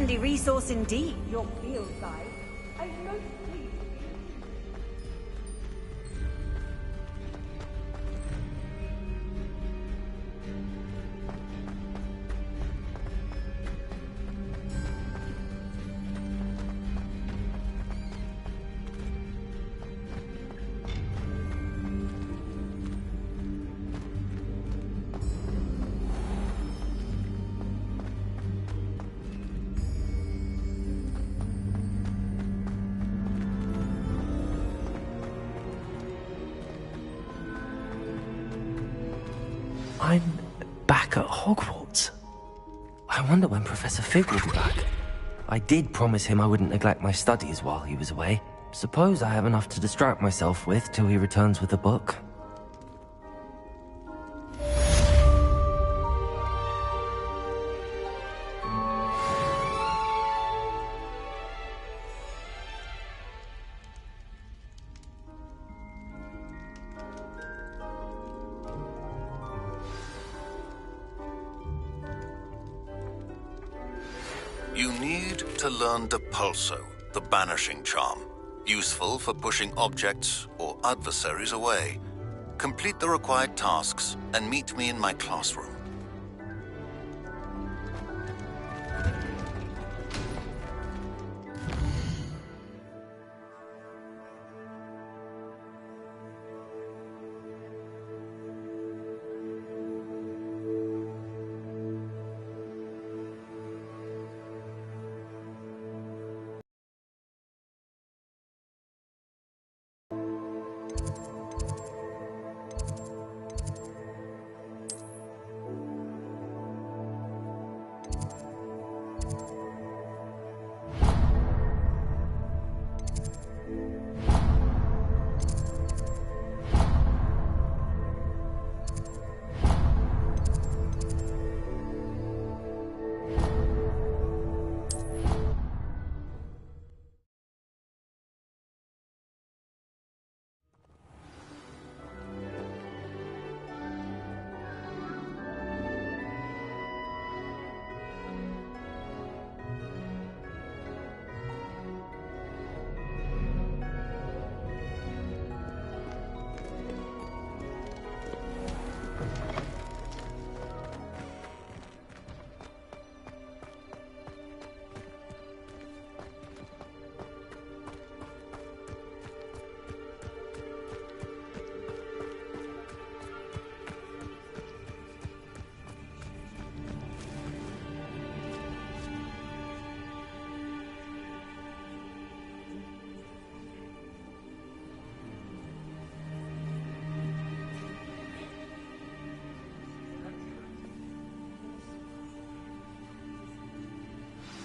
handy resource indeed, your field guide. I'm most pleased. I'm back at Hogwarts. I wonder when Professor Fig will be back. I did promise him I wouldn't neglect my studies while he was away. Suppose I have enough to distract myself with till he returns with a book. You need to learn Depulso, the banishing charm. Useful for pushing objects or adversaries away. Complete the required tasks and meet me in my classroom.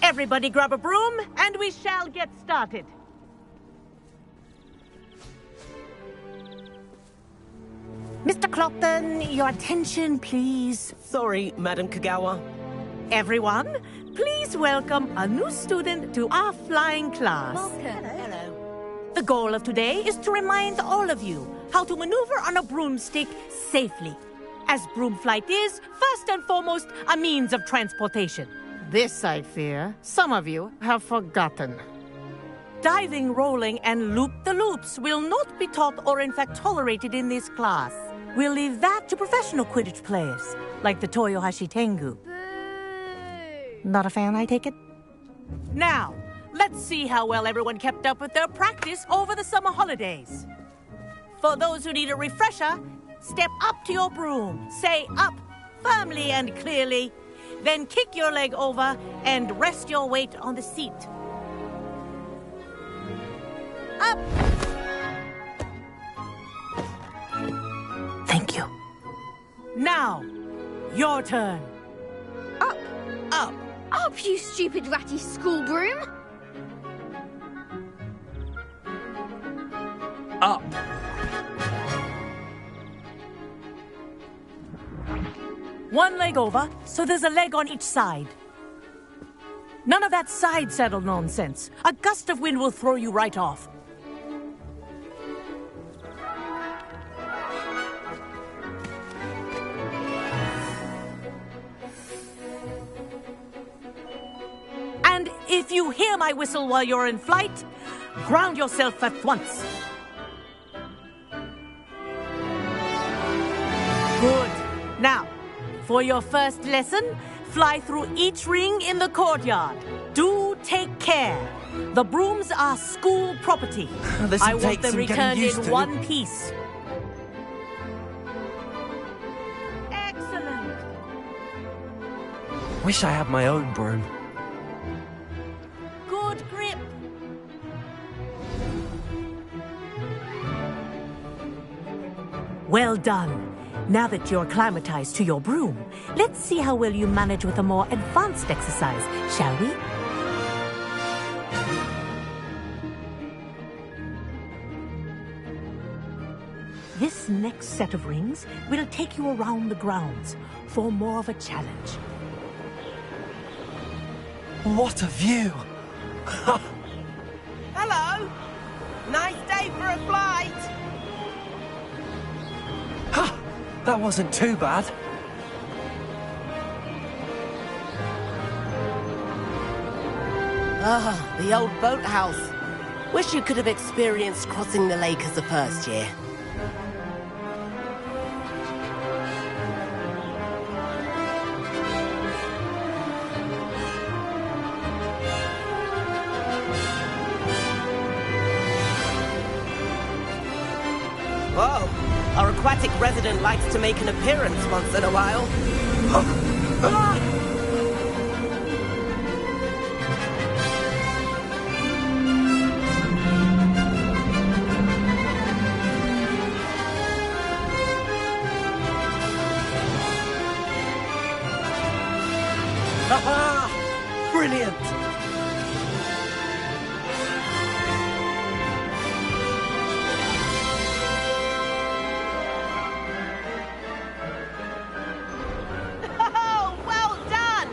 Everybody grab a broom, and we shall get started. Mr. Clopton, your attention, please. Sorry, Madam Kagawa. Everyone, please welcome a new student to our flying class. Welcome. Hello. The goal of today is to remind all of you how to maneuver on a broomstick safely, as broom flight is, first and foremost, a means of transportation. This, I fear, some of you have forgotten. Diving, rolling, and loop-the-loops will not be taught or in fact tolerated in this class. We'll leave that to professional Quidditch players, like the Toyohashi Tengu. Boo! Not a fan, I take it? Now, let's see how well everyone kept up with their practice over the summer holidays. For those who need a refresher, step up to your broom, say up firmly and clearly, then kick your leg over and rest your weight on the seat. Up! Thank you. Now, your turn. Up! Up! Up, you stupid ratty school broom! Up. One leg over, so there's a leg on each side. None of that side saddle nonsense. A gust of wind will throw you right off. And If you hear my whistle while you're in flight, ground yourself at once. Good. Now, for your first lesson, fly through each ring in the courtyard. Do take care. The brooms are school property. I want them returned in one piece. Excellent. Wish I had my own broom. Good grip. Well done. Now that you're acclimatized to your broom, let's see how well you manage with a more advanced exercise, shall we? This next set of rings will take you around the grounds for more of a challenge. What a view! Hello! Nice day for a flight! Ha! That wasn't too bad. Ah, the old boathouse. Wish you could have experienced crossing the lake as a first year. Whoa! Our aquatic resident likes to make an appearance once in a while. Ha-ha! Brilliant! Oh, well done!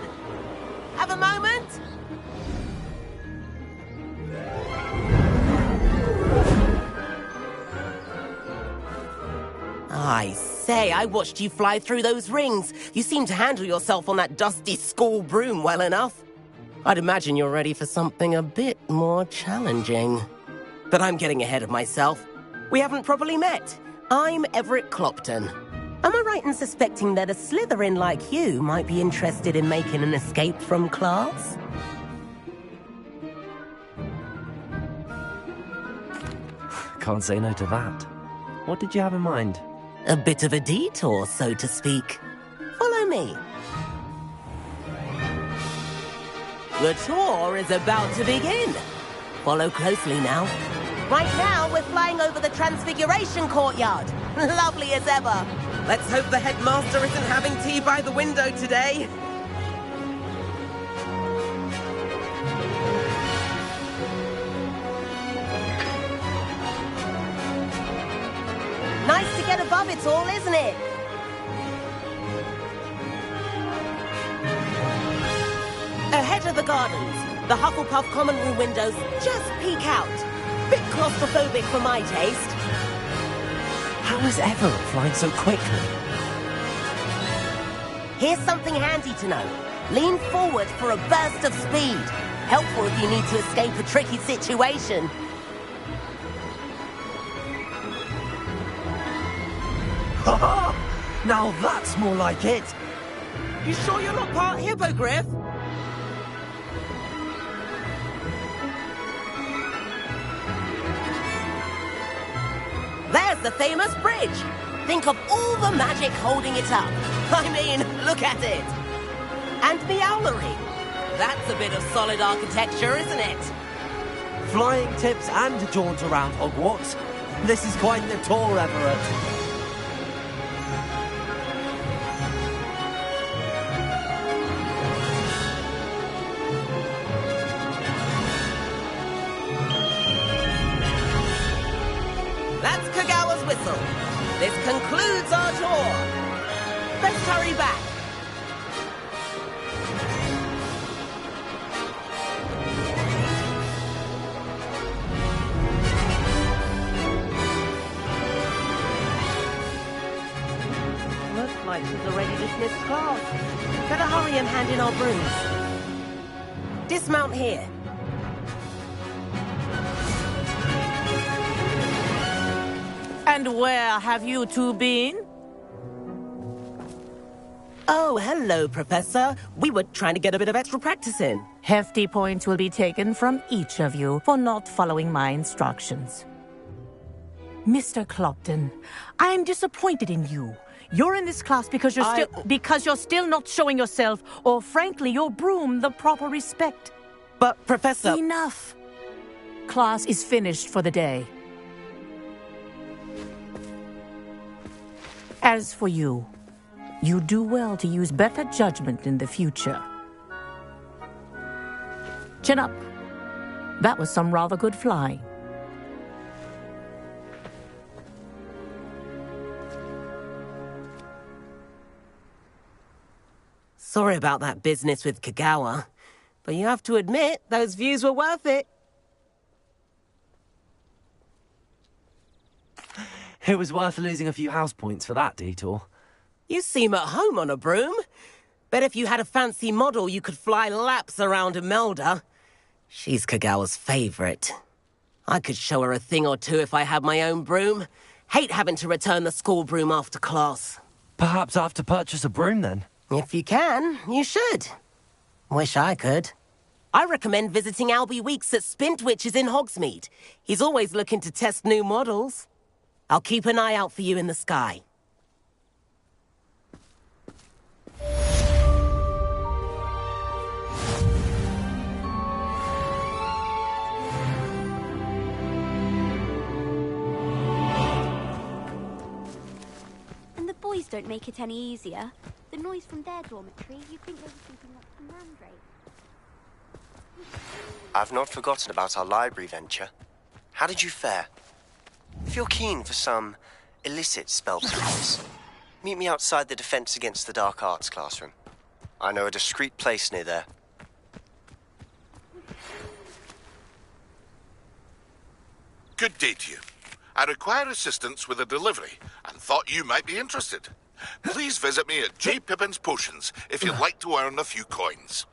Have a moment? I say, I watched you fly through those rings. You seem to handle yourself on that dusty school broom well enough. I'd imagine you're ready for something a bit more challenging. But I'm getting ahead of myself. We haven't properly met. I'm Everett Clopton. Am I right in suspecting that a Slytherin like you might be interested in making an escape from class? Can't say no to that. What did you have in mind? A bit of a detour, so to speak. Follow me. The tour is about to begin. Follow closely now. Right now, we're flying over the Transfiguration Courtyard. Lovely as ever. Let's hope the headmaster isn't having tea by the window today. Nice to get above it all, isn't it? Ahead of the gardens, the Hufflepuff common room windows just peek out. Bit claustrophobic for my taste. How is Everett flying so quickly? Here's something handy to know. Lean forward for a burst of speed. Helpful if you need to escape a tricky situation. Ha-ha! Now that's more like it! You sure you're not part hippogriff? There's the famous bridge. Think of all the magic holding it up. I mean, look at it. And the owlery. That's a bit of solid architecture, isn't it? Flying tips and a jaunt around Hogwarts. This is quite the tour, Everett. That's Kagawa's whistle. This concludes our tour. Let's hurry back. Most flights has already dismissed class. Better hurry and hand in our brooms. Dismount here. And where have you two been? Oh, hello, Professor. We were trying to get a bit of extra practice in. Hefty points will be taken from each of you for not following my instructions. Mr. Clopton, I am disappointed in you. You're in this class because you're still not showing yourself, or frankly, your Broom the proper respect. But, Professor... Enough. Class is finished for the day. As for you, you do well to use better judgment in the future. Chin up. That was some rather good flying. Sorry about that business with Kagawa, but you have to admit, those views were worth it. It was worth losing a few house points for that detour. You seem at home on a broom. Bet if you had a fancy model, you could fly laps around Imelda. She's Kagawa's favorite. I could show her a thing or two if I had my own broom. Hate having to return the school broom after class. Perhaps I have to purchase a broom then. If you can, you should. Wish I could. I recommend visiting Albie Weeks at Spintwitches in Hogsmeade. He's always looking to test new models. I'll keep an eye out for you in the sky. And the boys don't make it any easier. The noise from their dormitory, you'd think they were sleeping like some mandrake. I've not forgotten about our library venture. How did you fare? If you're keen for some illicit spell practice, meet me outside the Defense Against the Dark Arts classroom. I know a discreet place near there. Good day to you. I require assistance with a delivery and thought you might be interested. Please visit me at J. Pippin's Potions if you'd like to earn a few coins.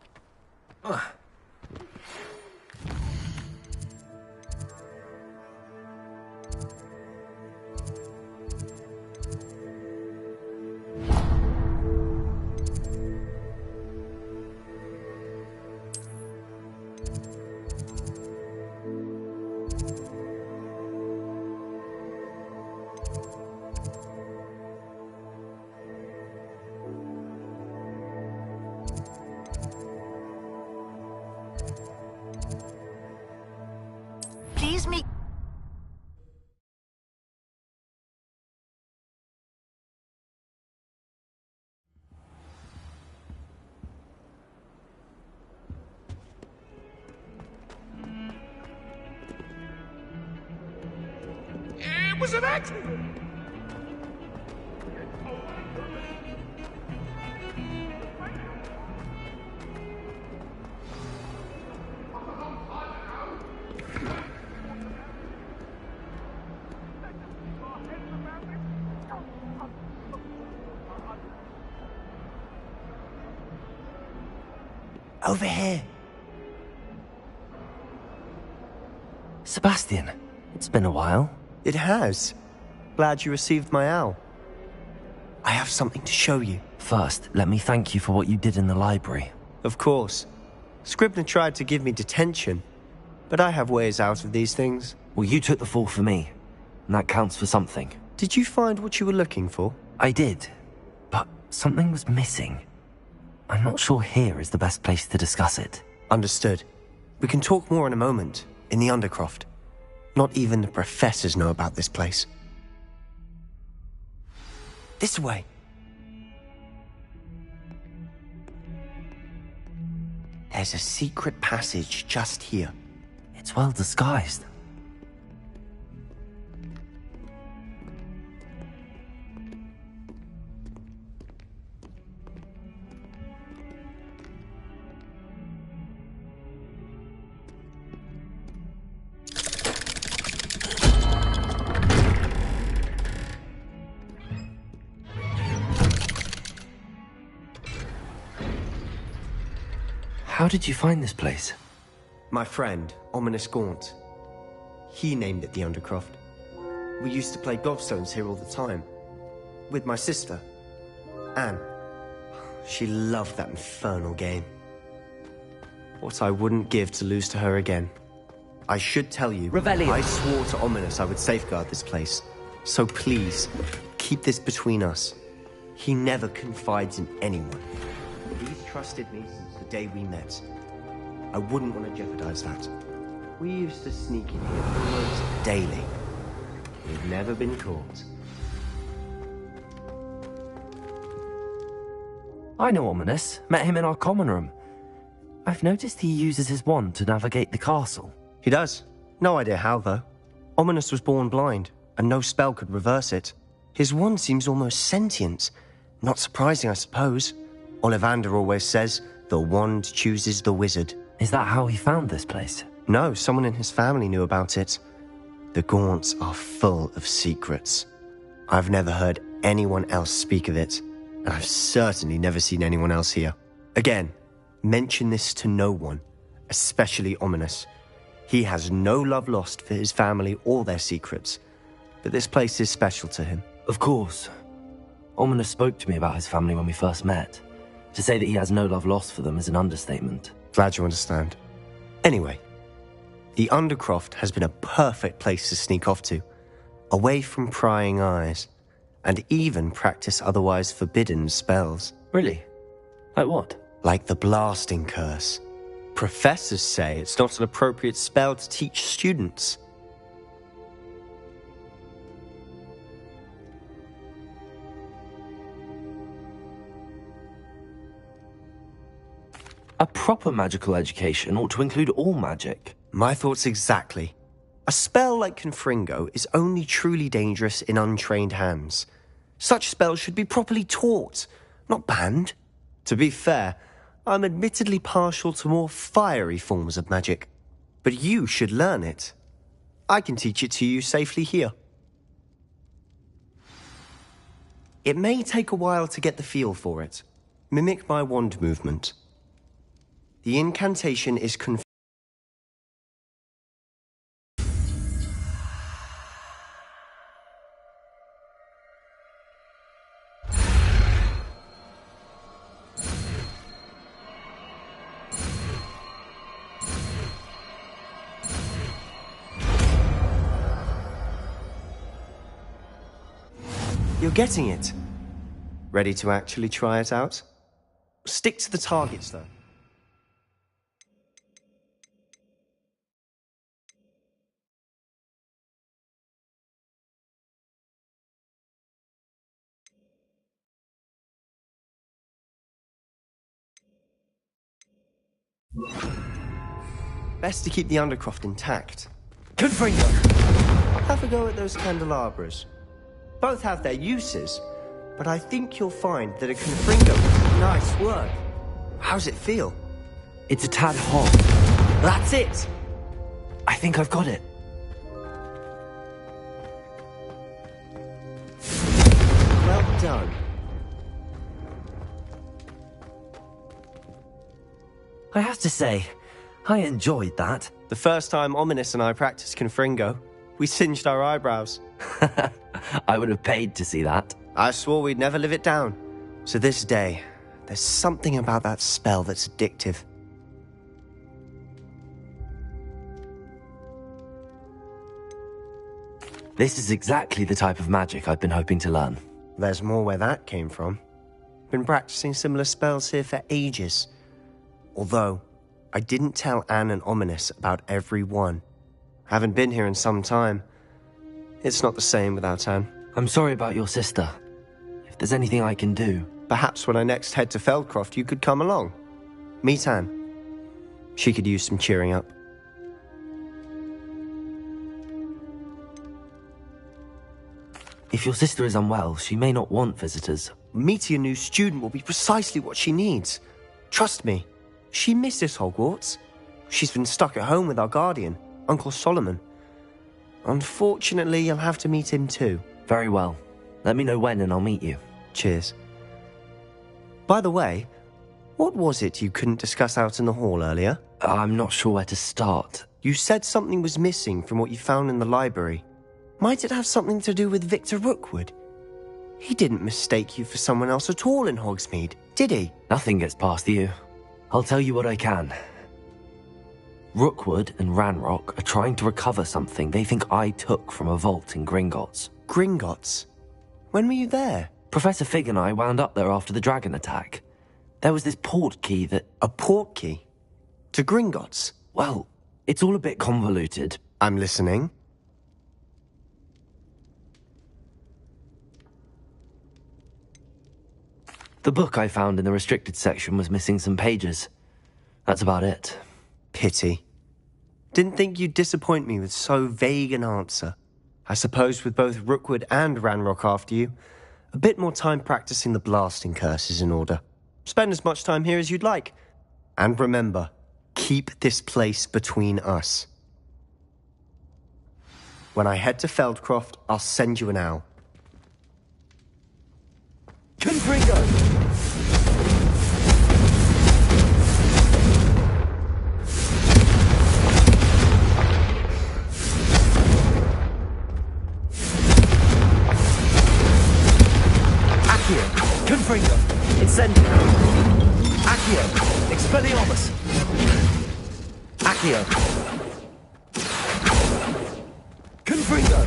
Please meet... It was an accident. Over here. Sebastian, it's been a while. It has. Glad you received my owl. I have something to show you. First, let me thank you for what you did in the library. Of course. Scribner tried to give me detention, but I have ways out of these things. Well, you took the fall for me, and that counts for something. Did you find what you were looking for? I did, but something was missing. I'm not sure here is the best place to discuss it. Understood. We can talk more in a moment, in the Undercroft. Not even the professors know about this place. This way. There's a secret passage just here. It's well disguised. How did you find this place? My friend, Ominous Gaunt. He named it the Undercroft. We used to play gobstones here all the time. With my sister, Anne. She loved that infernal game. What I wouldn't give to lose to her again. I should tell you, Revelio. I swore to Ominous I would safeguard this place. So please, keep this between us. He never confides in anyone. He's trusted me since the day we met. I wouldn't want to jeopardize that. We used to sneak in here almost daily. We've never been caught. I know Ominous. Met him in our common room. I've noticed he uses his wand to navigate the castle. He does. No idea how, though. Ominous was born blind, and no spell could reverse it. His wand seems almost sentient. Not surprising, I suppose. Ollivander always says, the wand chooses the wizard. Is that how he found this place? No, someone in his family knew about it. The Gaunts are full of secrets. I've never heard anyone else speak of it, and I've certainly never seen anyone else here. Again, mention this to no one, especially Ominous. He has no love lost for his family or their secrets, but this place is special to him. Of course. Ominous spoke to me about his family when we first met. To say that he has no love lost for them is an understatement. Glad you understand. Anyway, the Undercroft has been a perfect place to sneak off to, away from prying eyes, and even practice otherwise forbidden spells. Really? Like what? Like the blasting curse. Professors say it's not an appropriate spell to teach students. A proper magical education ought to include all magic. My thoughts exactly. A spell like Confringo is only truly dangerous in untrained hands. Such spells should be properly taught, not banned. To be fair, I'm admittedly partial to more fiery forms of magic, but you should learn it. I can teach it to you safely here. It may take a while to get the feel for it. Mimic my wand movement. The incantation is You're getting it. Ready to actually try it out? Stick to the targets, though. Best to keep the Undercroft intact. Confringo! Have a go at those candelabras. Both have their uses, but I think you'll find that a Confringo... Nice work. How's it feel? It's a tad hot. That's it! I think I've got it. Well done. I have to say, I enjoyed that. The first time Ominous and I practiced Confringo, we singed our eyebrows. I would have paid to see that. I swore we'd never live it down. To this day, there's something about that spell that's addictive. This is exactly the type of magic I've been hoping to learn. There's more where that came from. Been practicing similar spells here for ages. Although, I didn't tell Anne and Ominous about every one. Haven't been here in some time. It's not the same without Anne. I'm sorry about your sister. If there's anything I can do... Perhaps when I next head to Feldcroft, you could come along. Meet Anne. She could use some cheering up. If your sister is unwell, she may not want visitors. Meeting a new student will be precisely what she needs. Trust me, she misses Hogwarts. She's been stuck at home with our guardian, Uncle Solomon. Unfortunately, you'll have to meet him too. Very well. Let me know when and I'll meet you. Cheers. By the way, what was it you couldn't discuss out in the hall earlier? I'm not sure where to start. You said something was missing from what you found in the library. Might it have something to do with Victor Rookwood? He didn't mistake you for someone else at all in Hogsmeade, did he? Nothing gets past you. I'll tell you what I can. Rookwood and Ranrock are trying to recover something they think I took from a vault in Gringotts. Gringotts? When were you there? Professor Fig and I wound up there after the dragon attack. There was this port key that... A port key? To Gringotts? Well, it's all a bit convoluted. I'm listening. The book I found in the restricted section was missing some pages. That's about it. Pity. Didn't think you'd disappoint me with so vague an answer. I suppose with both Rookwood and Ranrock after you, a bit more time practicing the blasting curse is in order. Spend as much time here as you'd like. And remember, keep this place between us. When I head to Feldcroft, I'll send you an owl. Confringo! Confringo! Incendio! Accio! Expelliarmus! Accio! Confringo!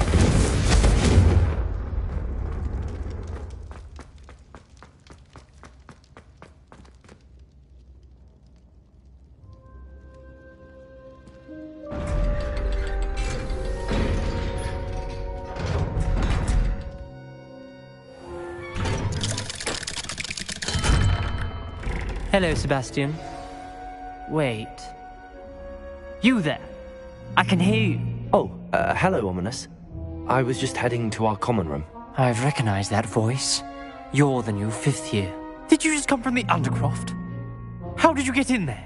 Hello, Sebastian. Wait. You there? I can hear you. Oh, hello, Ominous. I was just heading to our common room. I've recognized that voice. You're the new 5th year. Did you just come from the Undercroft? How did you get in there?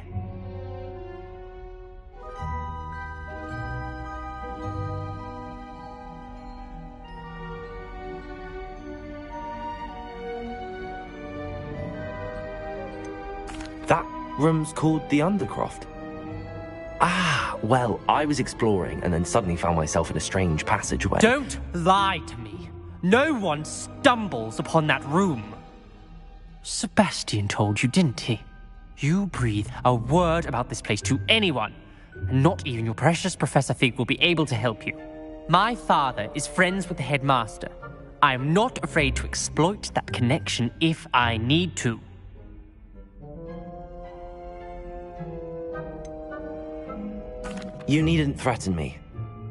That room's called the Undercroft. Ah, well, I was exploring and then suddenly found myself in a strange passageway. Don't lie to me. No one stumbles upon that room. Sebastian told you, didn't he? You breathe a word about this place to anyone, and not even your precious Professor Fig will be able to help you. My father is friends with the headmaster. I am not afraid to exploit that connection if I need to. You needn't threaten me.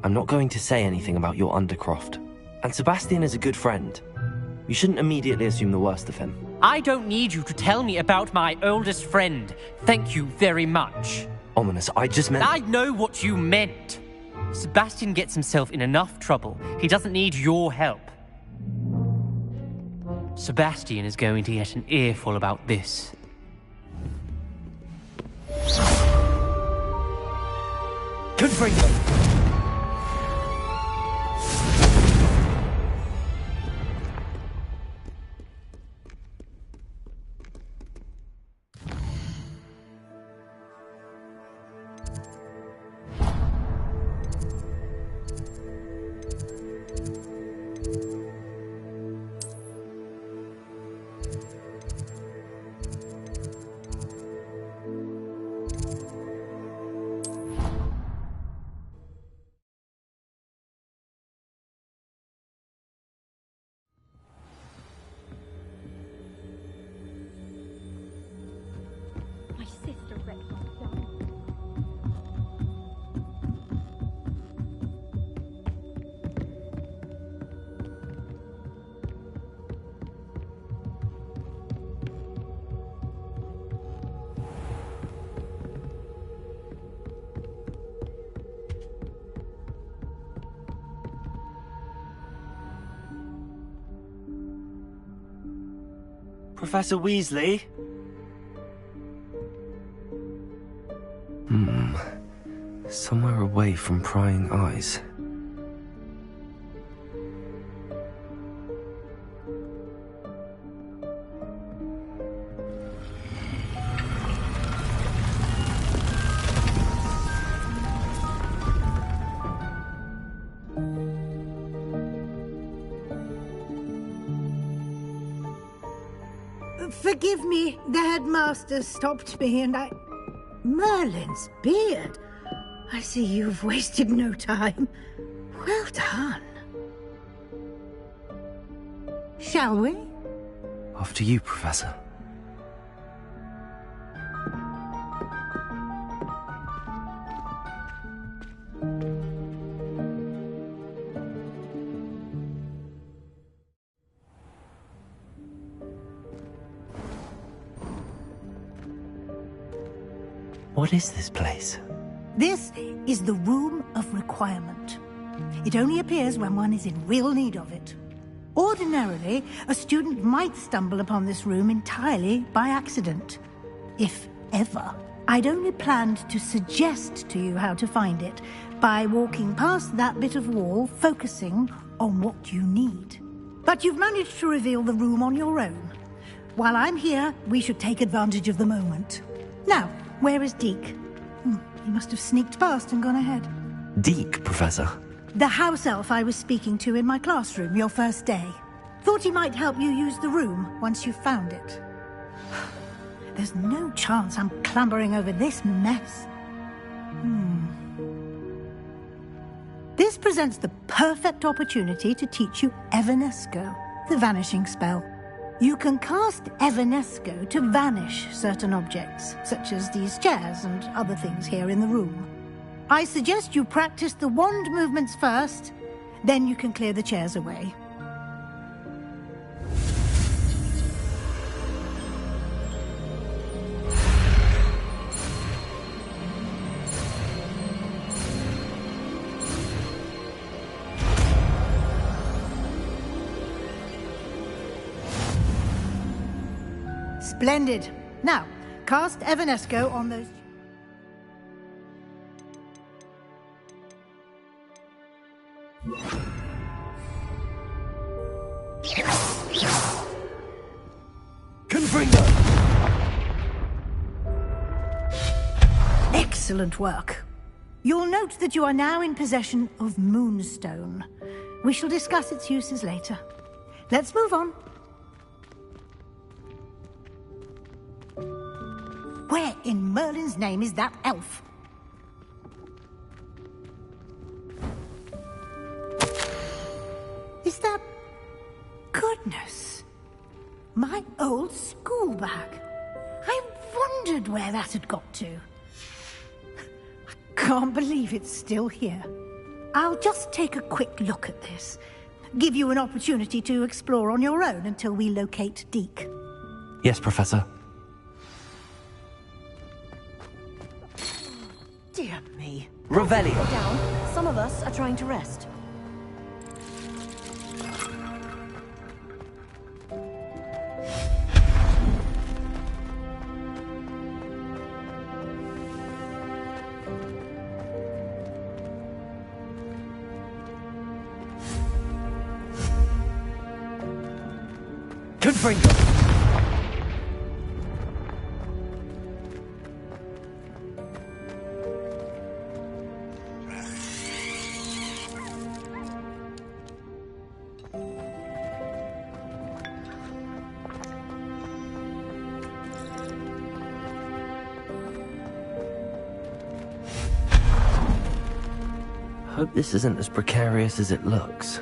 I'm not going to say anything about your Undercroft. And Sebastian is a good friend. You shouldn't immediately assume the worst of him. I don't need you to tell me about my oldest friend. Thank you very much. Ominous, I just meant... I know what you meant. Sebastian gets himself in enough trouble. He doesn't need your help. Sebastian is going to get an earful about this. Confringo! My sister wrecked my gun. Professor Weasley? Somewhere away from prying eyes. Forgive me, the headmaster stopped me and I... Merlin's beard. I see you've wasted no time. Well done. Shall we? After you, Professor. What is this place? This is the Room of Requirement. It only appears when one is in real need of it. Ordinarily, a student might stumble upon this room entirely by accident. If ever. I'd only planned to suggest to you how to find it by walking past that bit of wall, focusing on what you need. But you've managed to reveal the room on your own. While I'm here, we should take advantage of the moment. Now, where is Deke? He must have sneaked past and gone ahead. Deke, Professor? The house elf I was speaking to in my classroom your first day. Thought he might help you use the room once you've found it. There's no chance I'm clambering over this mess. This presents the perfect opportunity to teach you Evanesco, the vanishing spell. You can cast Evanesco to vanish certain objects, such as these chairs and other things here in the room. I suggest you practice the wand movements first, then you can clear the chairs away. Splendid. Now, cast Evanesco on those... Confringo! Excellent work. You'll note that you are now in possession of Moonstone. We shall discuss its uses later. Let's move on. Where in Merlin's name is that elf? Is that... Goodness. My old school bag. I wondered where that had got to. I can't believe it's still here. I'll just take a quick look at this. Give you an opportunity to explore on your own until we locate Deke. Yes, Professor. Dear me. Revelio. Down. Some of us are trying to rest. Confringo! Hope this isn't as precarious as it looks.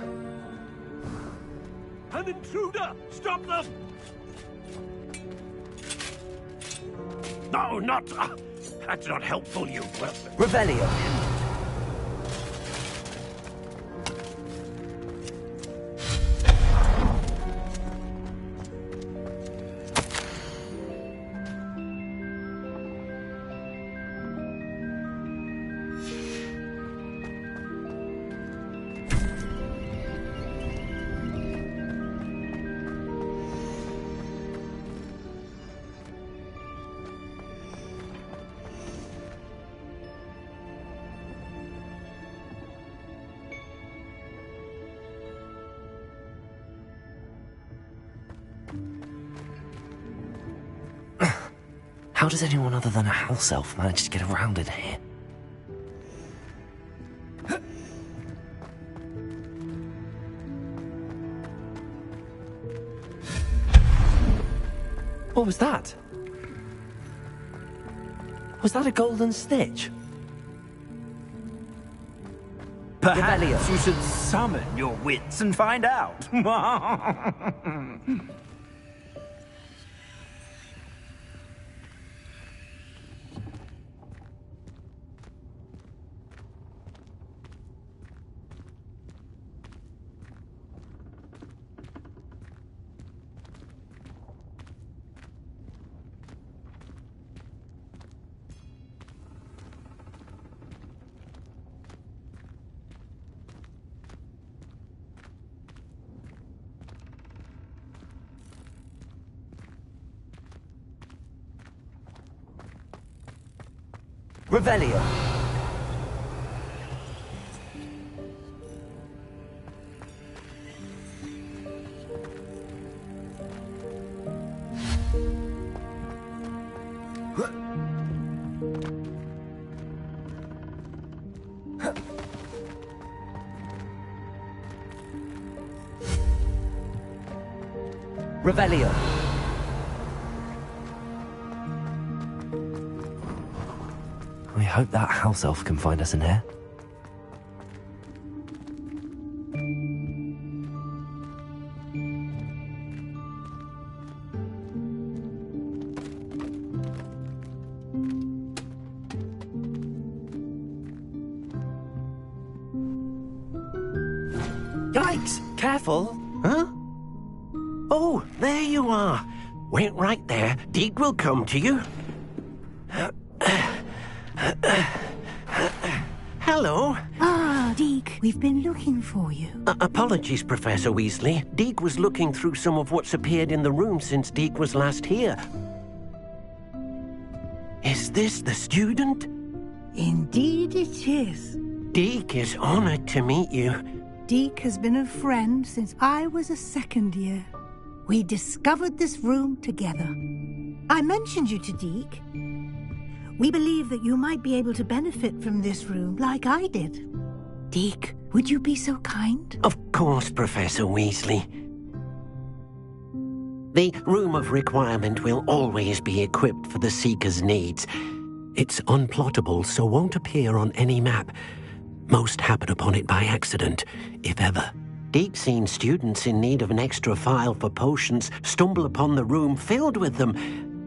An intruder! Stop them! No, not... that's not helpful, you... Revelio! How does anyone other than a house elf manage to get around in here? What was that? Was that a golden snitch? Perhaps you should summon your wits and find out. Revelio. Revelio. I hope that house elf can find us in here. Yikes! Careful! Huh? Oh, there you are. Wait right there. Deke will come to you. Hello. Ah, Deke, we've been looking for you. Apologies, Professor Weasley. Deke was looking through some of what's appeared in the room since Deke was last here. Is this the student? Indeed it is. Deke is honored to meet you. Deke has been a friend since I was a second year. We discovered this room together. I mentioned you to Deke. We believe that you might be able to benefit from this room like I did. Deke, would you be so kind? Of course, Professor Weasley. The Room of Requirement will always be equipped for the Seeker's needs. It's unplottable, so won't appear on any map. Most happen upon it by accident, if ever. Deke's seen students in need of an extra file for potions stumble upon the room filled with them.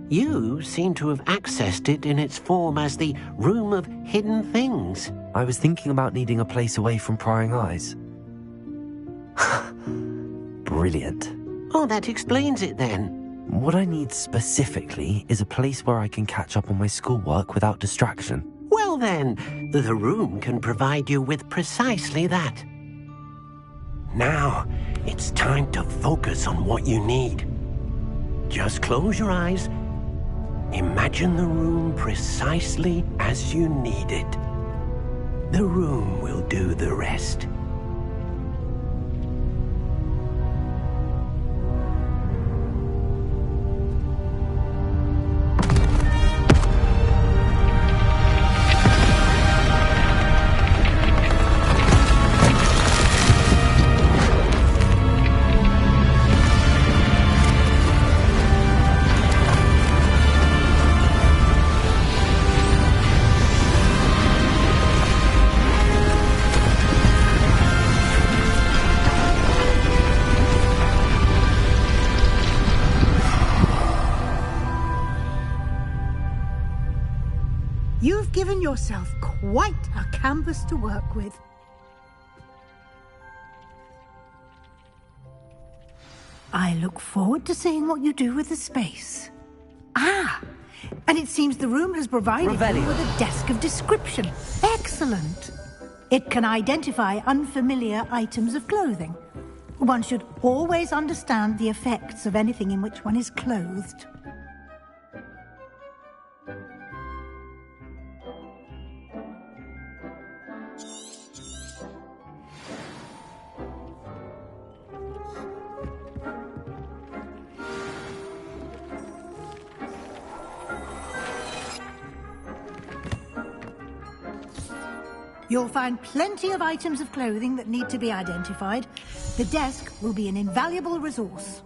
You seem to have accessed it in its form as the Room of Hidden Things. I was thinking about needing a place away from prying eyes. Brilliant. Oh, that explains it then. What I need specifically is a place where I can catch up on my schoolwork without distraction. Well then, the room can provide you with precisely that. Now, it's time to focus on what you need. Just close your eyes. Imagine the room precisely as you need it. The room will do the rest. You've given yourself quite a canvas to work with. I look forward to seeing what you do with the space. Ah, and it seems the room has provided you with a desk of description. Excellent. It can identify unfamiliar items of clothing. One should always understand the effects of anything in which one is clothed. You'll find plenty of items of clothing that need to be identified. The desk will be an invaluable resource.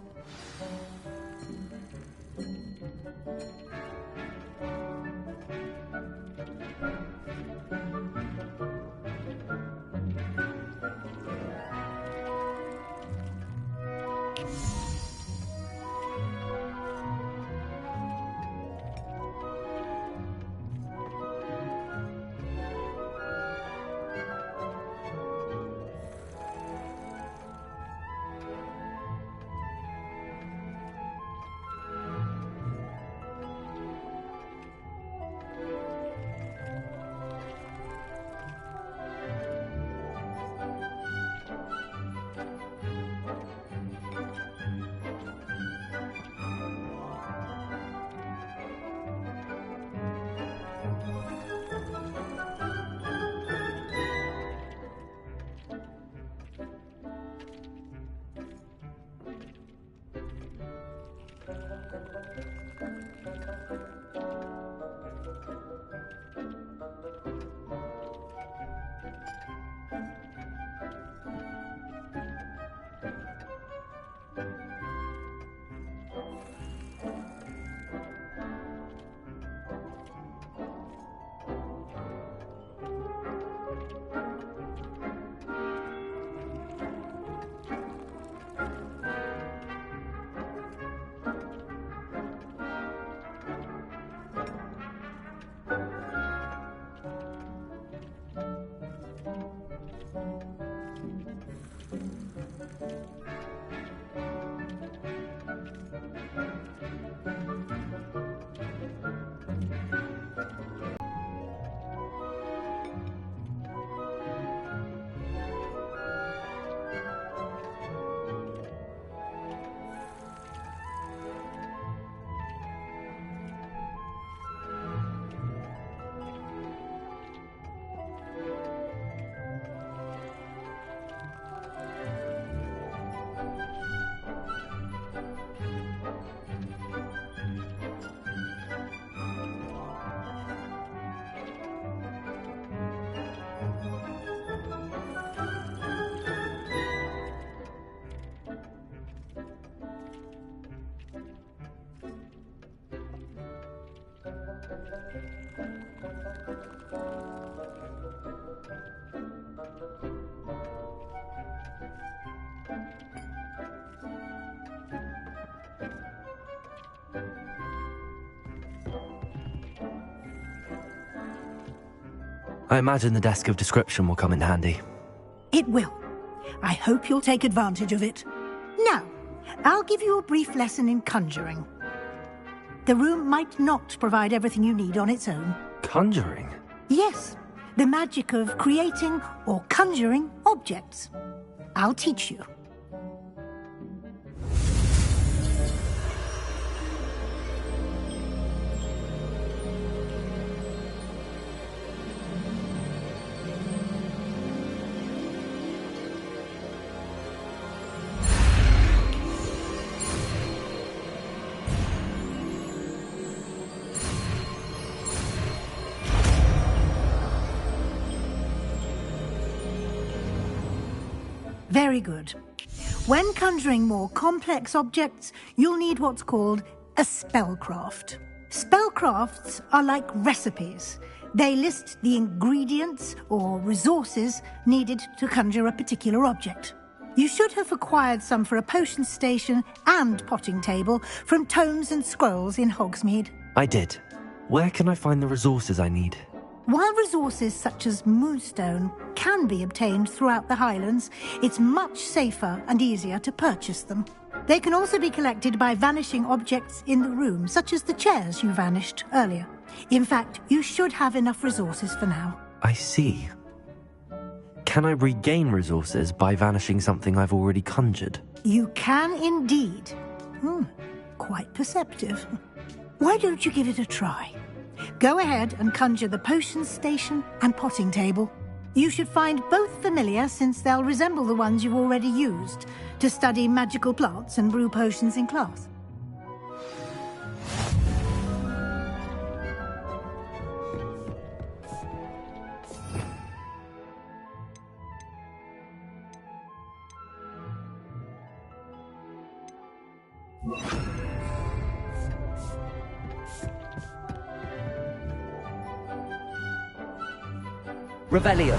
I imagine the desk of description will come in handy. It will. I hope you'll take advantage of it. Now, I'll give you a brief lesson in conjuring. The room might not provide everything you need on its own. Conjuring? Yes, the magic of creating or conjuring objects. I'll teach you. Very good. When conjuring more complex objects, you'll need what's called a spellcraft. Spellcrafts are like recipes. They list the ingredients or resources needed to conjure a particular object. You should have acquired some for a potion station and potting table from tomes and scrolls in Hogsmeade. I did. Where can I find the resources I need? While resources such as moonstone can be obtained throughout the Highlands, it's much safer and easier to purchase them. They can also be collected by vanishing objects in the room, such as the chairs you vanished earlier. In fact, you should have enough resources for now. I see. Can I regain resources by vanishing something I've already conjured? You can indeed. Quite perceptive. Why don't you give it a try? Go ahead and conjure the potion station and potting table. You should find both familiar, since they'll resemble the ones you've already used to study magical plants and brew potions in class. Revelio.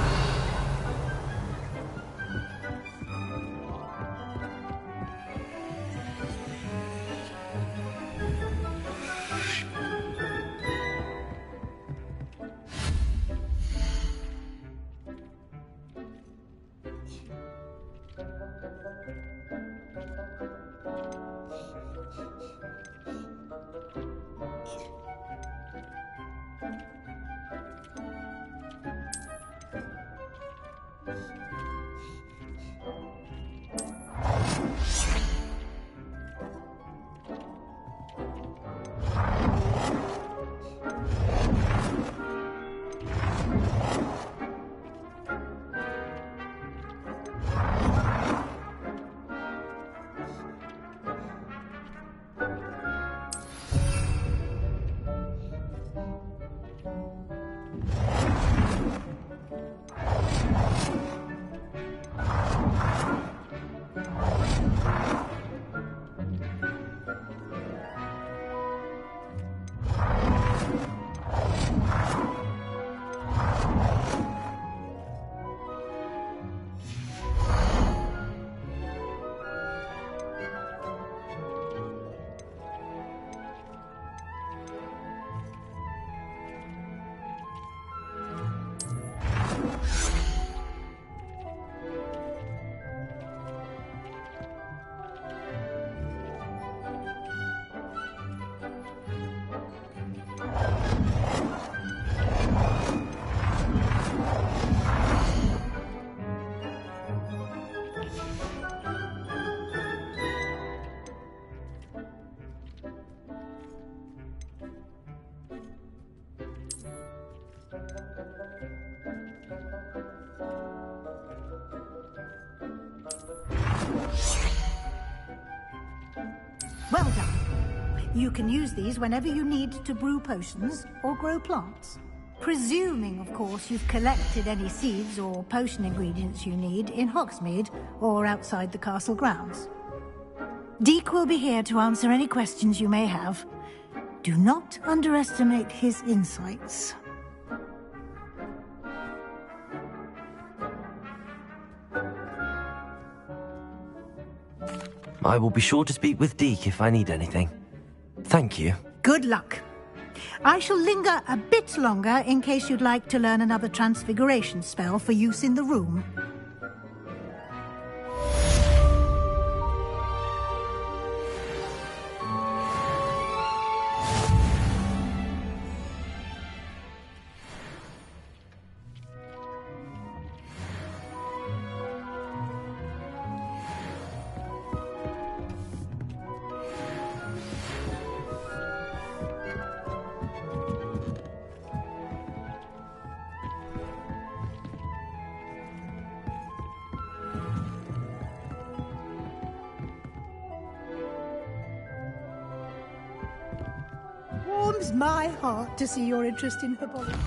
Well done. You can use these whenever you need to brew potions or grow plants. Presuming, of course, you've collected any seeds or potion ingredients you need in Hogsmeade or outside the castle grounds. Deek will be here to answer any questions you may have. Do not underestimate his insights. I will be sure to speak with Deek if I need anything. Thank you. Good luck. I shall linger a bit longer in case you'd like to learn another transfiguration spell for use in the room. Warms my heart to see your interest in herbology.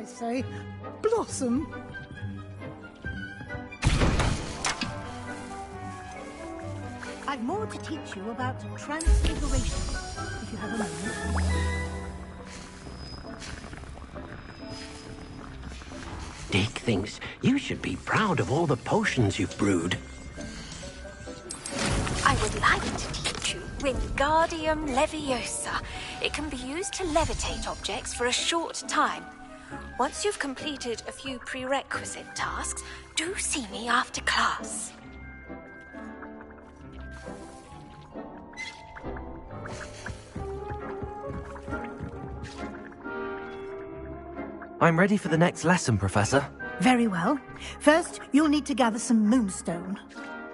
Say, Blossom. I've more to teach you about transfiguration, if you have a moment. Dick thinks you should be proud of all the potions you've brewed. I would like to teach you Wingardium Leviosa. It can be used to levitate objects for a short time. Once you've completed a few prerequisite tasks, do see me after class. I'm ready for the next lesson, Professor. Very well. First, you'll need to gather some moonstone.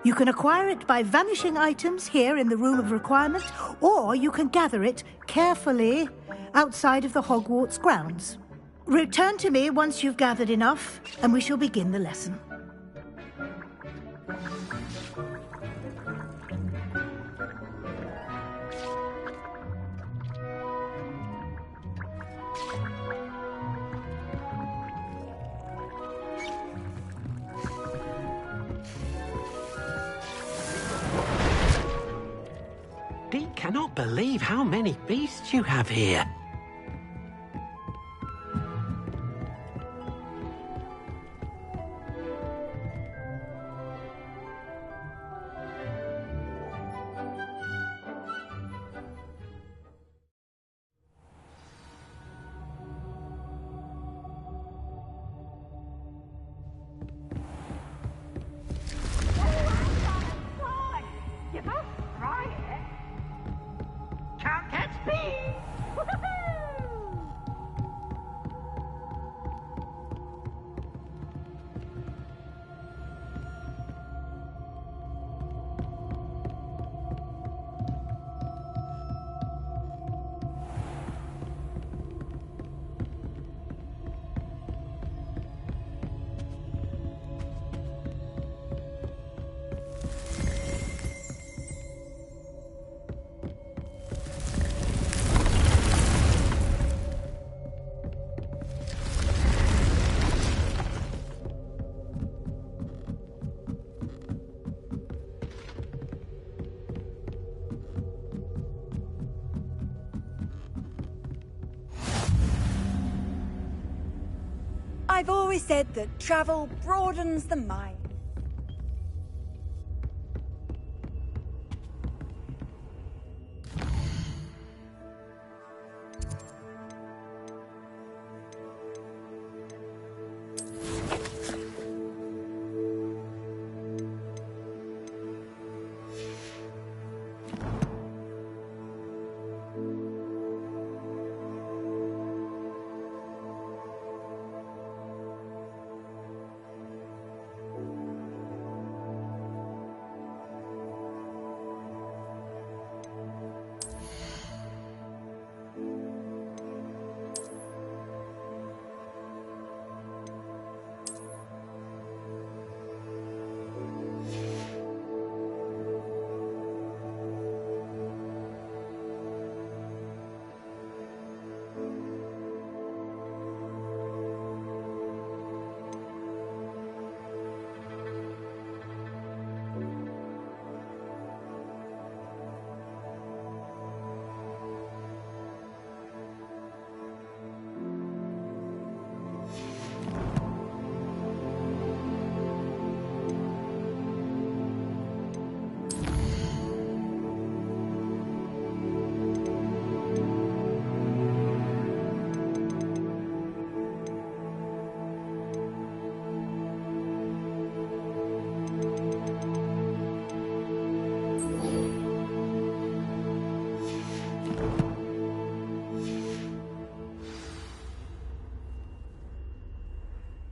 You can acquire it by vanishing items here in the Room of Requirement, or you can gather it carefully outside of the Hogwarts grounds. Return to me once you've gathered enough, and we shall begin the lesson. Dee cannot believe how many beasts you have here. You must try it. Can't catch me. always said that travel broadens the mind.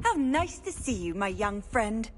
How nice to see you, my young friend.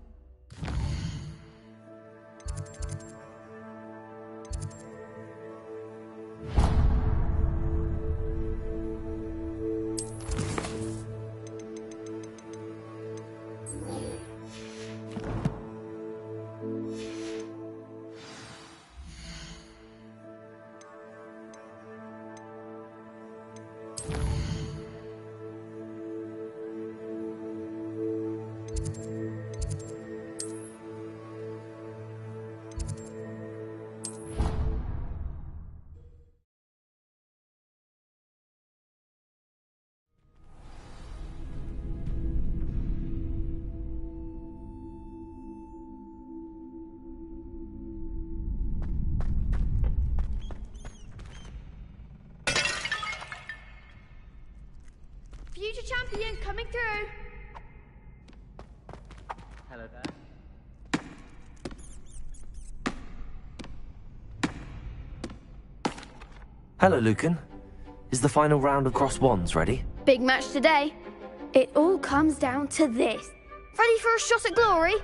Future champion coming through. Hello there. Hello, Lucan. Is the final round of Cross Wands ready? Big match today. It all comes down to this. Ready for a shot at glory?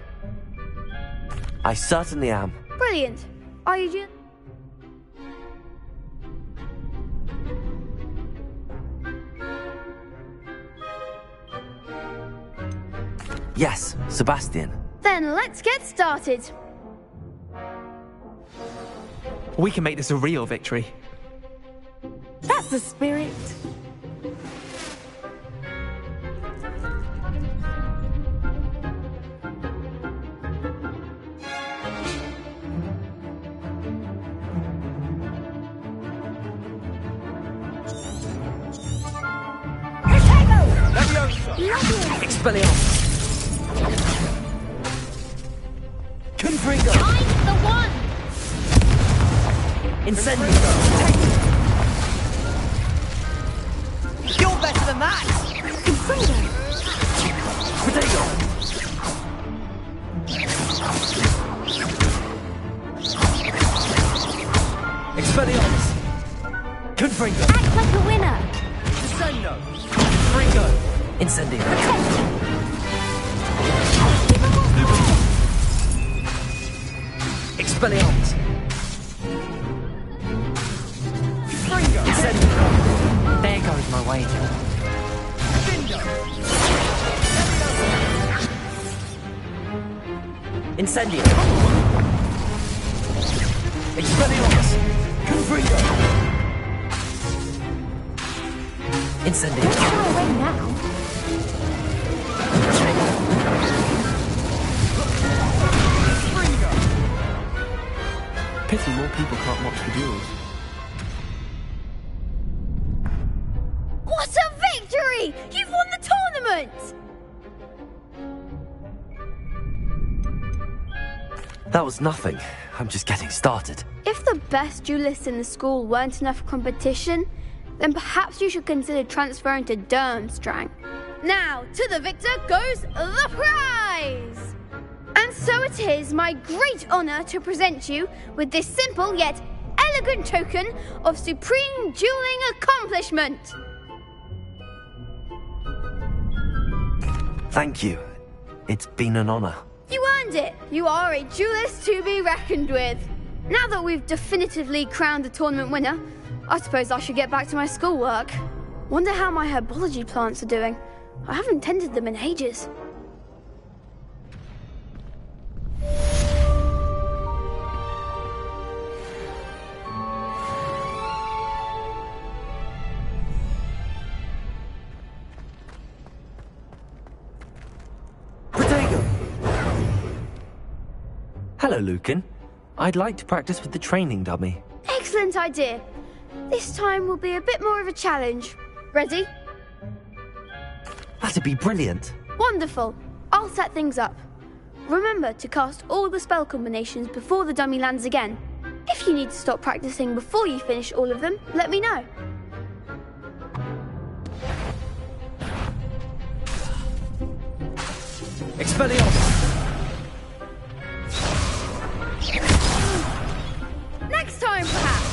I certainly am. Brilliant. Are you just... Yes, Sebastian. Then let's get started. We can make this a real victory. That's the spirit. Expelliarmus! Confringo! I'm the one! Incendio! You're better than that! Confringo! Potato! Expelliarmus! Confringo! Act like a winner! Descendo! Confringo! Incendio! Expelliarmus! Confringo! Incendio! There goes my wager. Incendio! Expelliarmus! Confringo! Incendio! Don't throw away now. Pity more people can't watch the duels. What a victory! You've won the tournament! That was nothing. I'm just getting started. If the best duelists in the school weren't enough competition, then perhaps you should consider transferring to Durmstrang. Now, to the victor goes the prize! And so it is my great honour to present you with this simple yet elegant token of supreme dueling accomplishment. Thank you. It's been an honor. You earned it. You are a duelist to be reckoned with. Now that we've definitively crowned the tournament winner, I suppose I should get back to my schoolwork. Wonder how my herbology plants are doing. I haven't tended them in ages. Hello, Lucan. I'd like to practice with the training dummy. Excellent idea. This time will be a bit more of a challenge. Ready? That'd be brilliant. Wonderful. I'll set things up. Remember to cast all the spell combinations before the dummy lands again. If you need to stop practicing before you finish all of them, let me know. Expelliarmus! Next time, perhaps!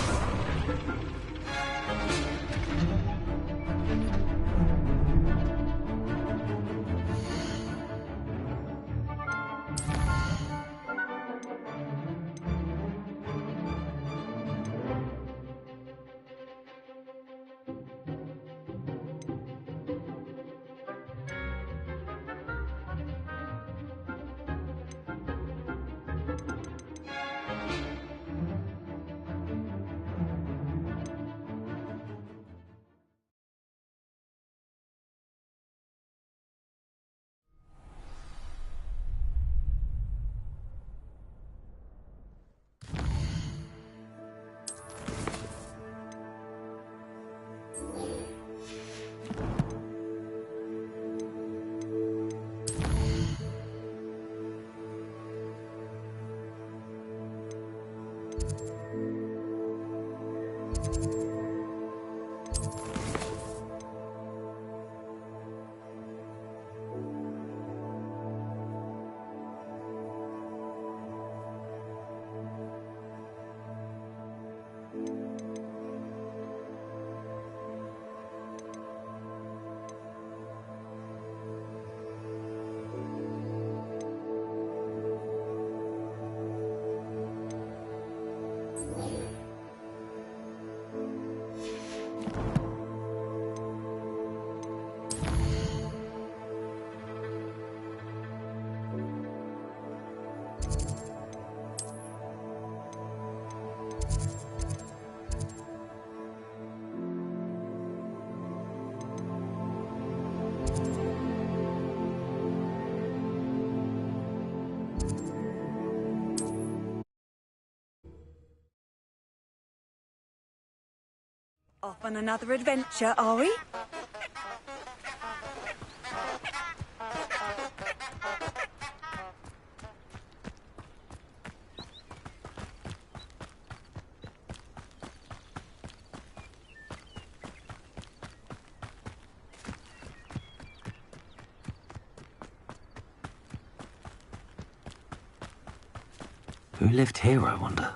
Off on another adventure, are we? Who lived here, I wonder?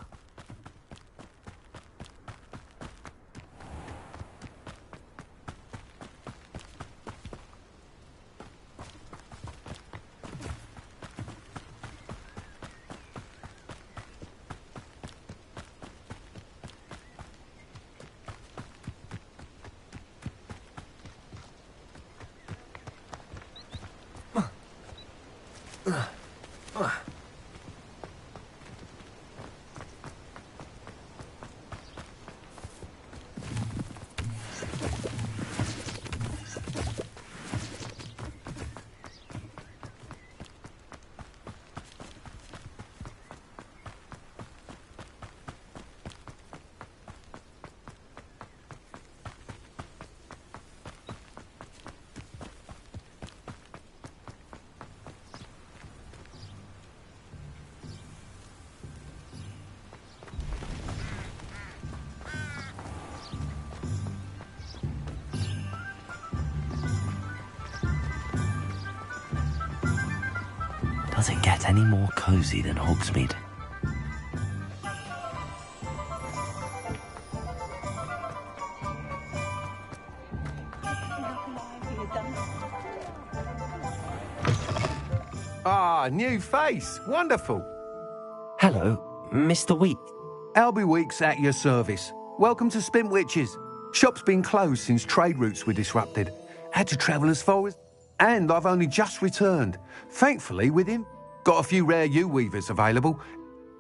Does it get any more cozy than Hogsmeade? Ah, new face. Wonderful. Hello, Mr. Wheat. Albie Weeks at your service. Welcome to Spintwitches. Shop's been closed since trade routes were disrupted. Had to travel as far as... And I've only just returned. Thankfully, with him, got a few rare U-weavers available.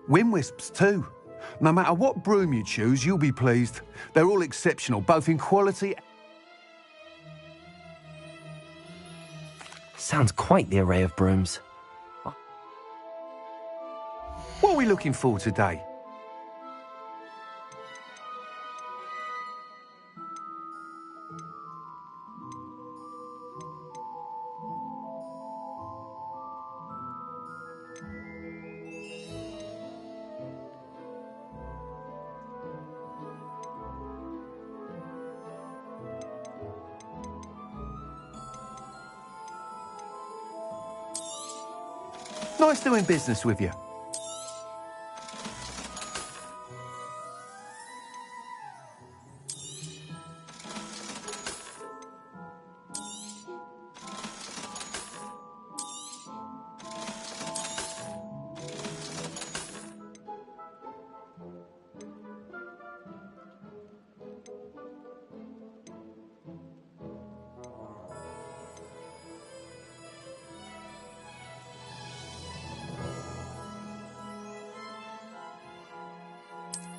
Windwisps too. No matter what broom you choose, you'll be pleased. They're all exceptional, both in quality... Sounds quite the array of brooms. What are we looking for today? Nice doing business with you.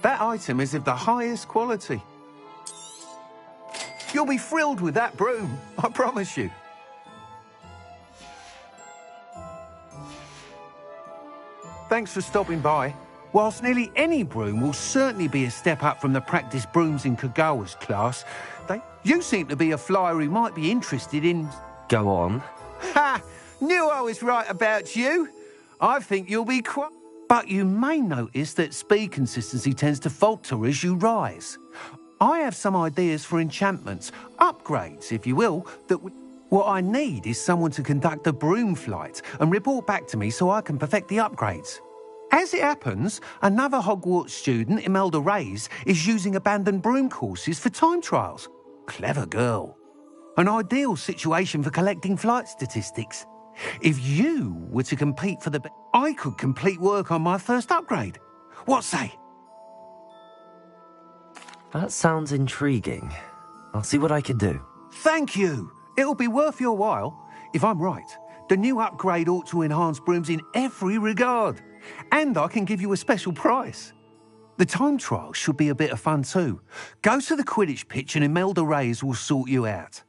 That item is of the highest quality. You'll be thrilled with that broom, I promise you. Thanks for stopping by. Whilst nearly any broom will certainly be a step up from the practice brooms in Kagawa's class, you seem to be a flyer who might be interested in... Go on. Ha! Knew I was right about you. I think you'll be quite... But you may notice that speed consistency tends to falter as you rise. I have some ideas for enchantments, upgrades, if you will, that what I need is someone to conduct a broom flight and report back to me so I can perfect the upgrades. As it happens, another Hogwarts student, Imelda Reyes, is using abandoned broom courses for time trials. Clever girl. An ideal situation for collecting flight statistics. If you were to compete for the... I could complete work on my first upgrade. What say? That sounds intriguing. I'll see what I can do. Thank you. It'll be worth your while. If I'm right, the new upgrade ought to enhance brooms in every regard. And I can give you a special price. The time trial should be a bit of fun too. Go to the Quidditch pitch and Imelda Reyes will sort you out.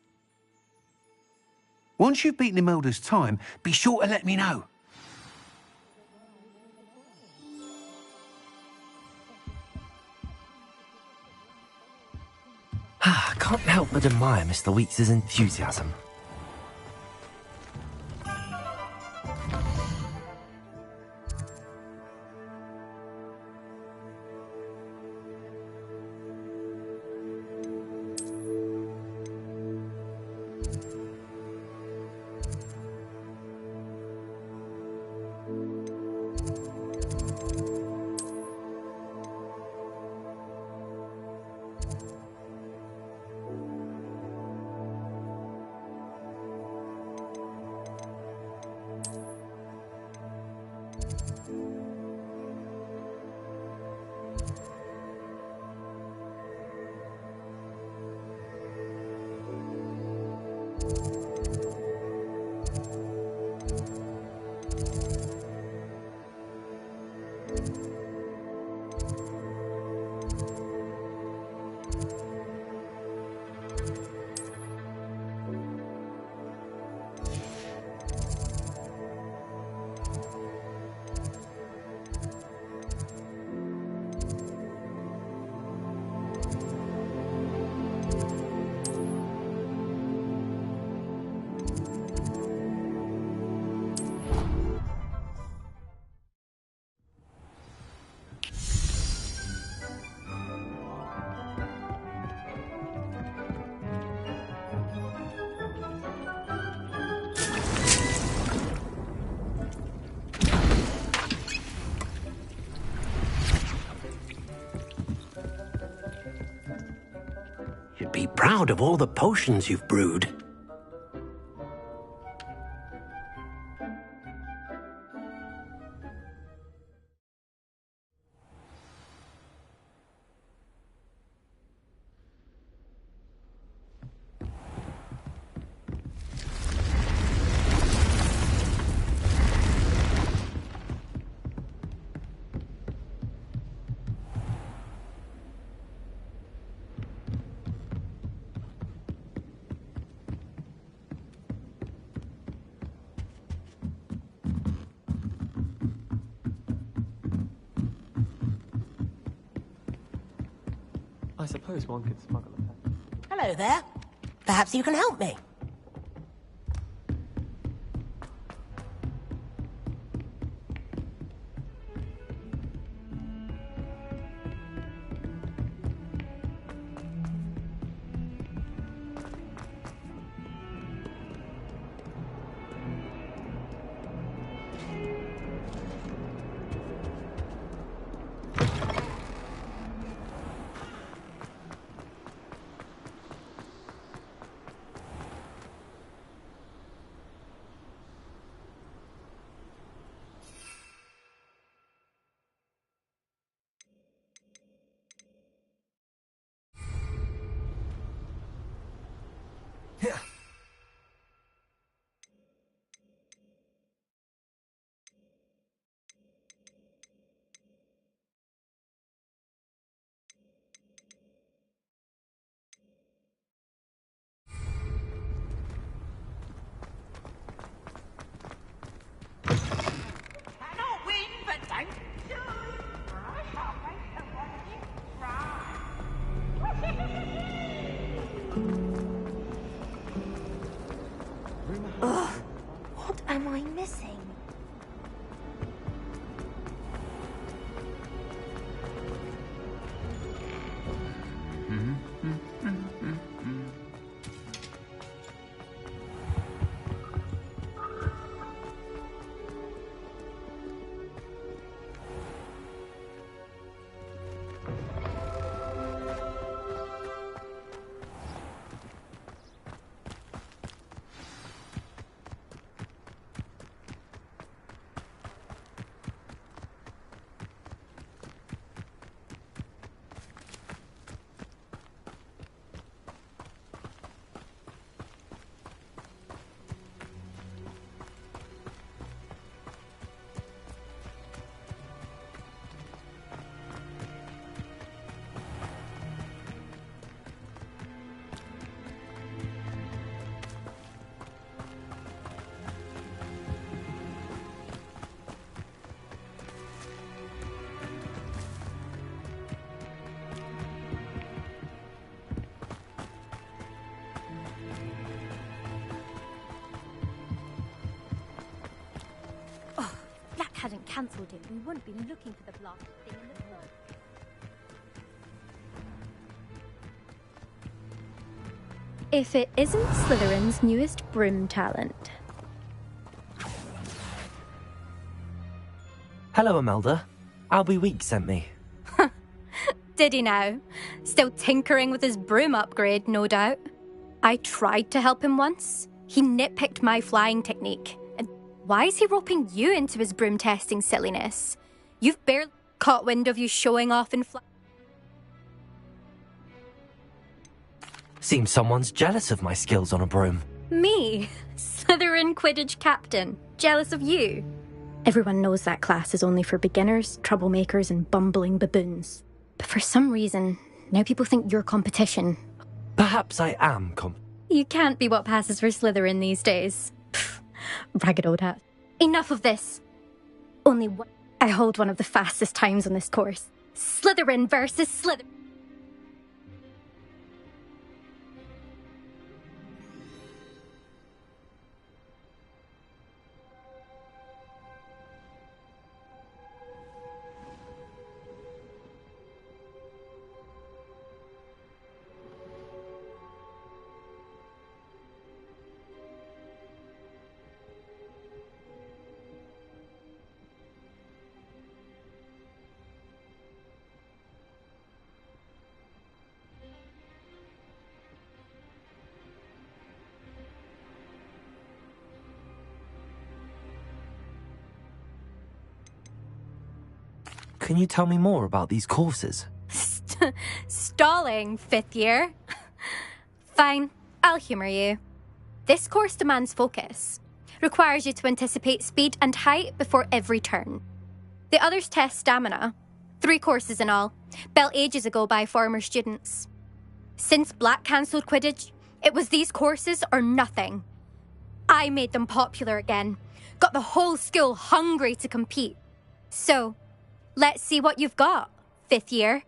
Once you've beaten Imelda's time, be sure to let me know. I can't help but admire Mr. Weeks' enthusiasm. proud of all the potions you've brewed. I suppose one could smuggle a pen. Hello there. Perhaps you can help me. Ugh, what am I missing? Hadn't cancelled it, we wouldn't be looking for the blasted thing in the book. If it isn't Slytherin's newest broom talent. Hello, Imelda. Albie Week sent me. Did he now? Still tinkering with his broom upgrade, no doubt. I tried to help him once. He nitpicked my flying technique. Why is he roping you into his broom testing silliness? You've barely caught wind of you showing off in Seems someone's jealous of my skills on a broom. Me? Slytherin Quidditch captain. Jealous of you? Everyone knows that class is only for beginners, troublemakers, and bumbling baboons. But for some reason, now people think you're competition. Perhaps I am You can't be what passes for Slytherin these days. Ragged old hat. Enough of this. Only one. I hold one of the fastest times on this course. Slytherin versus Slytherin. Can you tell me more about these courses? Stalling, 5th year. Fine, I'll humour you. This course demands focus. Requires you to anticipate speed and height before every turn. The others test stamina. 3 courses in all, built ages ago by former students. Since Black cancelled Quidditch, it was these courses or nothing. I made them popular again. Got the whole school hungry to compete. So, let's see what you've got, 5th year.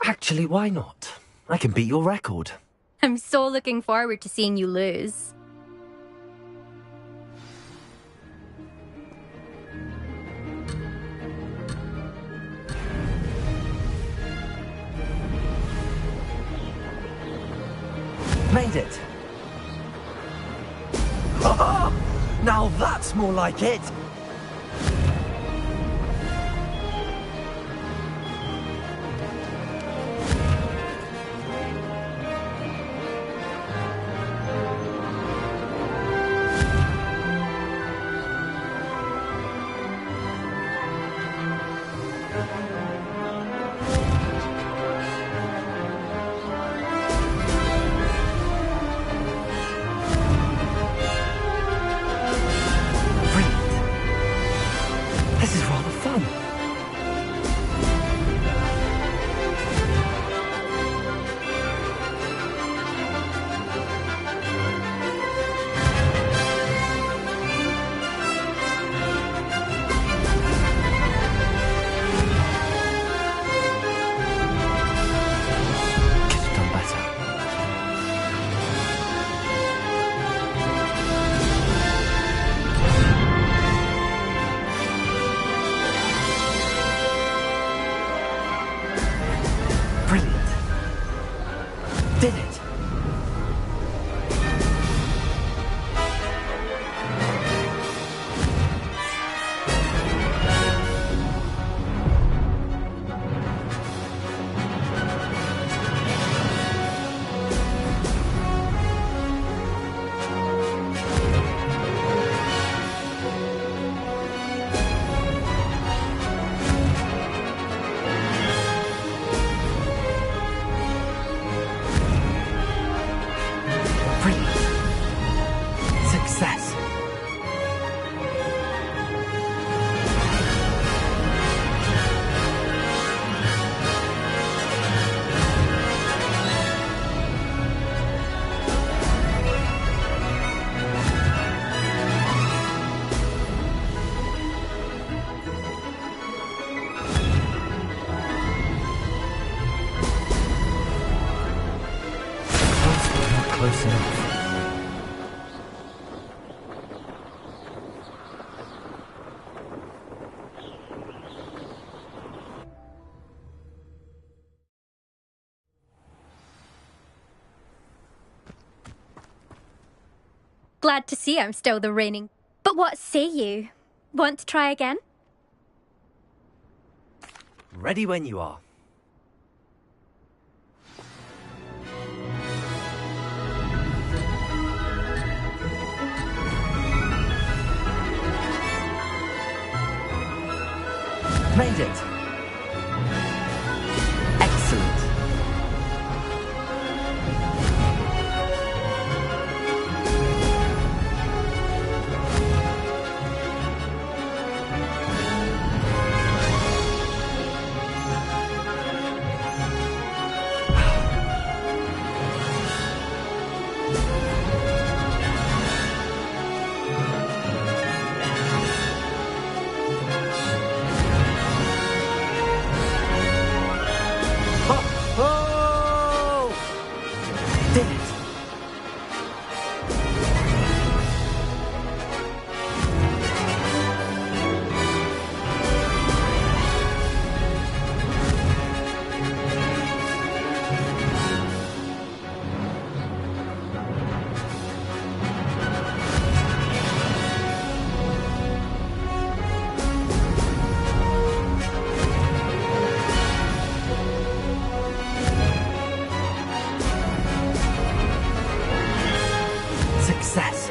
Actually, why not? I can beat your record. I'm so looking forward to seeing you lose. Made it! Now that's more like it! Glad to see I'm still the reigning. But what say you? Want to try again? Ready when you are. Made it! Excellent! Success!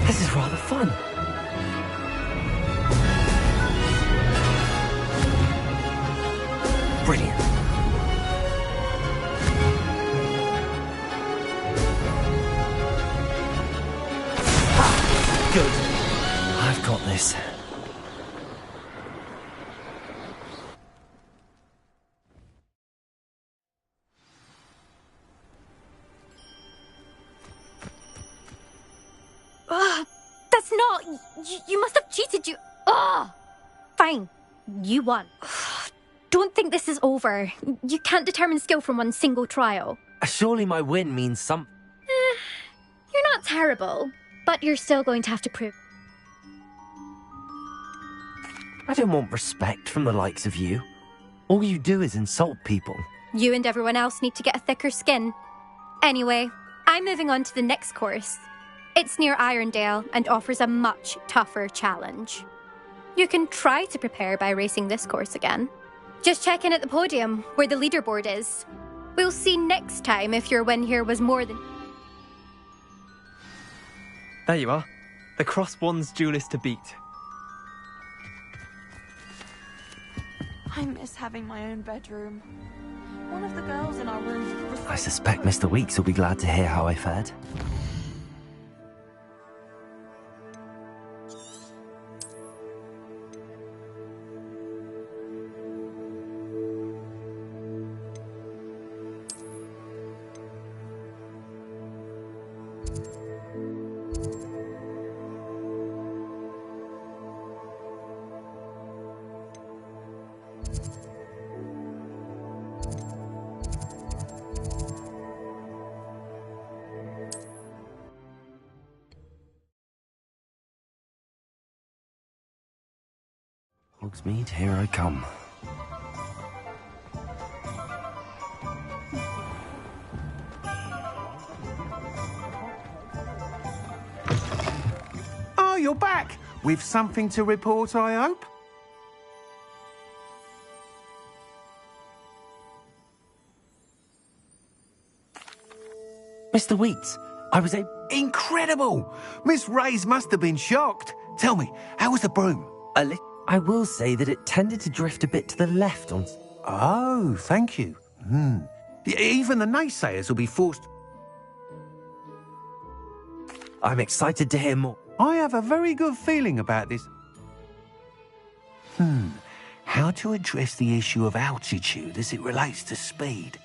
This is rather fun. Brilliant. Ah, good. I've got this. That's not... You must have cheated, you... Ugh! Fine. You won. Don't think this is over. You can't determine skill from one single trial. Surely my win means something. You're not terrible, but you're still going to have to prove... I don't want respect from the likes of you. All you do is insult people. You and everyone else need to get a thicker skin. Anyway, I'm moving on to the next course. It's near Irondale and offers a much tougher challenge. You can try to prepare by racing this course again. Just check in at the podium, where the leaderboard is. We'll see next time if your win here was more than... There you are. The Cross Wands duelist to beat. I miss having my own bedroom. One of the girls in our room was... I suspect Mr. Weeks will be glad to hear how I fared. Hogsmeade, here I come. Oh, you're back! With something to report, I hope? Mr. Weeks, I was Incredible! Miss Reyes must have been shocked. Tell me, how was the broom? I will say that it tended to drift a bit to the left on... Oh, thank you. Even the naysayers will be forced... I'm excited to hear more. I have a very good feeling about this. How to address the issue of altitude as it relates to speed?